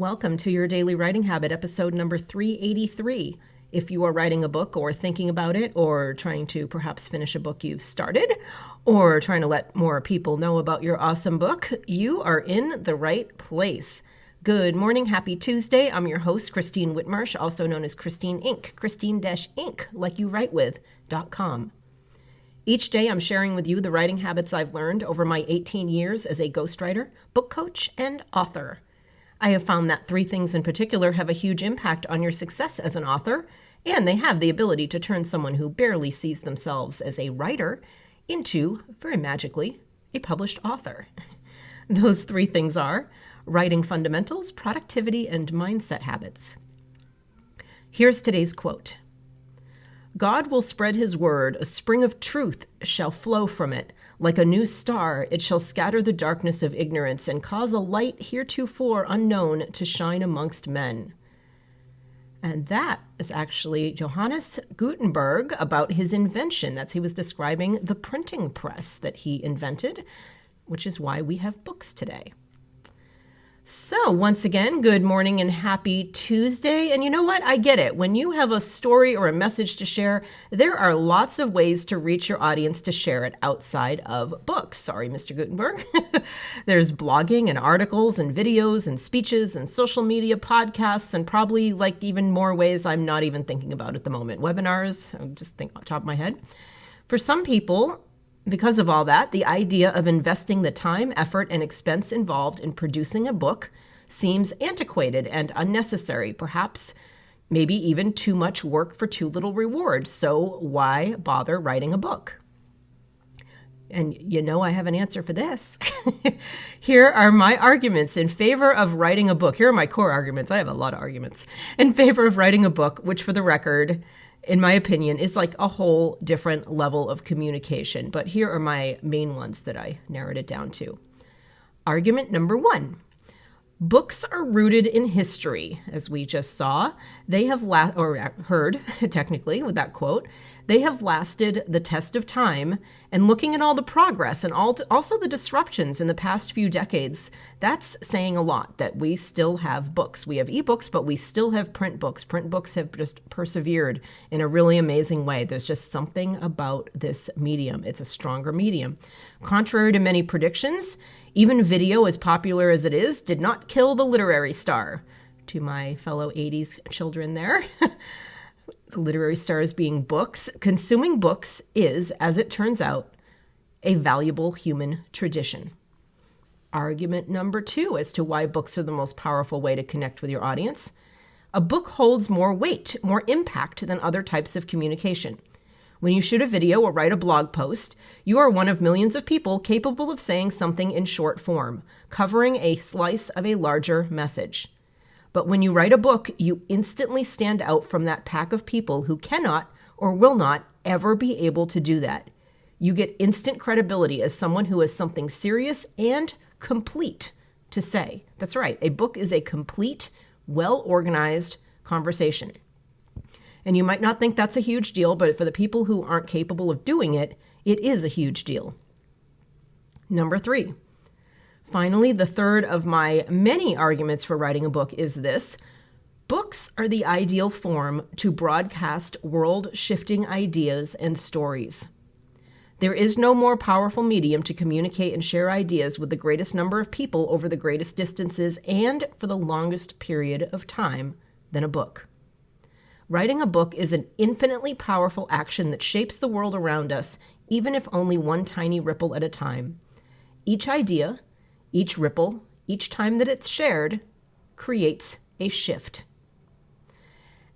Welcome to your Daily Writing Habit, episode number 383. If you are writing a book or thinking about it or trying to perhaps finish a book you've started or trying to let more people know about your awesome book, you are in the right place. Good morning. Happy Tuesday. I'm your host, Christine Whitmarsh, also known as Christine Inc., Christine-Inc., like you write with.com. Each day I'm sharing with you the writing habits I've learned over my 18 years as a ghostwriter, book coach, and author. I have found that three things in particular have a huge impact on your success as an author, and they have the ability to turn someone who barely sees themselves as a writer into, very magically, a published author. Those three things are writing fundamentals, productivity, and mindset habits. Here's today's quote. God will spread his word, a spring of truth shall flow from it. Like a new star, it shall scatter the darkness of ignorance and cause a light heretofore unknown to shine amongst men. And that is actually Johannes Gutenberg about his invention. He was describing the printing press that he invented, which is why we have books today. So once again, good morning and happy Tuesday. And you know what? I get it. When you have a story or a message to share, there are lots of ways to reach your audience to share it outside of books. Sorry, Mr. Gutenberg. There's blogging and articles and videos and speeches and social media podcasts and probably like even more ways I'm not even thinking about at the moment. Webinars, I just think on top of my head. For some people, because of all that, the idea of investing the time, effort, and expense involved in producing a book seems antiquated and unnecessary, perhaps maybe even too much work for too little reward. So why bother writing a book? And you know I have an answer for this. Here are my arguments in favor of writing a book. Here are my core arguments. I have a lot of arguments in favor of writing a book, which for the record, in my opinion, is like a whole different level of communication. But here are my main ones that I narrowed it down to. Argument number one. Books are rooted in history, as we just saw. They have heard, technically, with that quote, they have lasted the test of time. And looking at all the progress and also the disruptions in the past few decades, that's saying a lot that we still have books. We have ebooks, but we still have print books. Print books have just persevered in a really amazing way. There's just something about this medium. It's a stronger medium. Contrary to many predictions, even video, as popular as it is, did not kill the literary star. To my fellow 80s children there. The literary stars being books. Consuming books is, as it turns out, a valuable human tradition. Argument number two as to why books are the most powerful way to connect with your audience. A book holds more weight, more impact than other types of communication. When you shoot a video or write a blog post, you are one of millions of people capable of saying something in short form, covering a slice of a larger message. But when you write a book, you instantly stand out from that pack of people who cannot or will not ever be able to do that. You get instant credibility as someone who has something serious and complete to say. That's right. A book is a complete, well-organized conversation. And you might not think that's a huge deal, but for the people who aren't capable of doing it, it is a huge deal. Number three. Finally, the third of my many arguments for writing a book is this. Books are the ideal form to broadcast world-shifting ideas and stories. There is no more powerful medium to communicate and share ideas with the greatest number of people over the greatest distances and for the longest period of time than a book. Writing a book is an infinitely powerful action that shapes the world around us, even if only one tiny ripple at a time. Each idea, each ripple, each time that it's shared, creates a shift.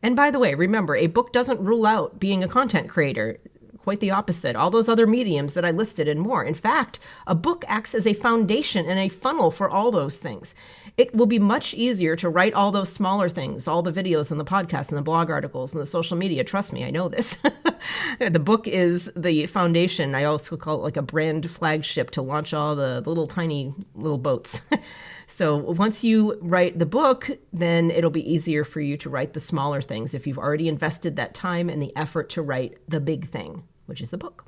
And by the way, remember, a book doesn't rule out being a content creator. Quite the opposite. All those other mediums that I listed and more. In fact, a book acts as a foundation and a funnel for all those things. It will be much easier to write all those smaller things, all the videos and the podcasts and the blog articles and the social media. Trust me, I know this. The book is the foundation. I also call it like a brand flagship to launch all the little tiny little boats. So once you write the book, then it'll be easier for you to write the smaller things if you've already invested that time and the effort to write the big thing, which is the book.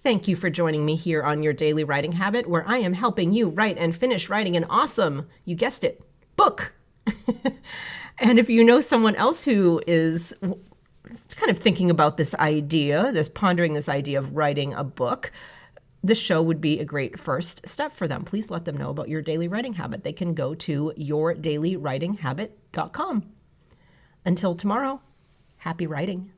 Thank you for joining me here on your Daily Writing Habit, where I am helping you write and finish writing an awesome, you guessed it, book. And if you know someone else who is kind of thinking about this idea, pondering this idea of writing a book, this show would be a great first step for them. Please let them know about your daily writing habit. They can go to yourdailywritinghabit.com. Until tomorrow, happy writing.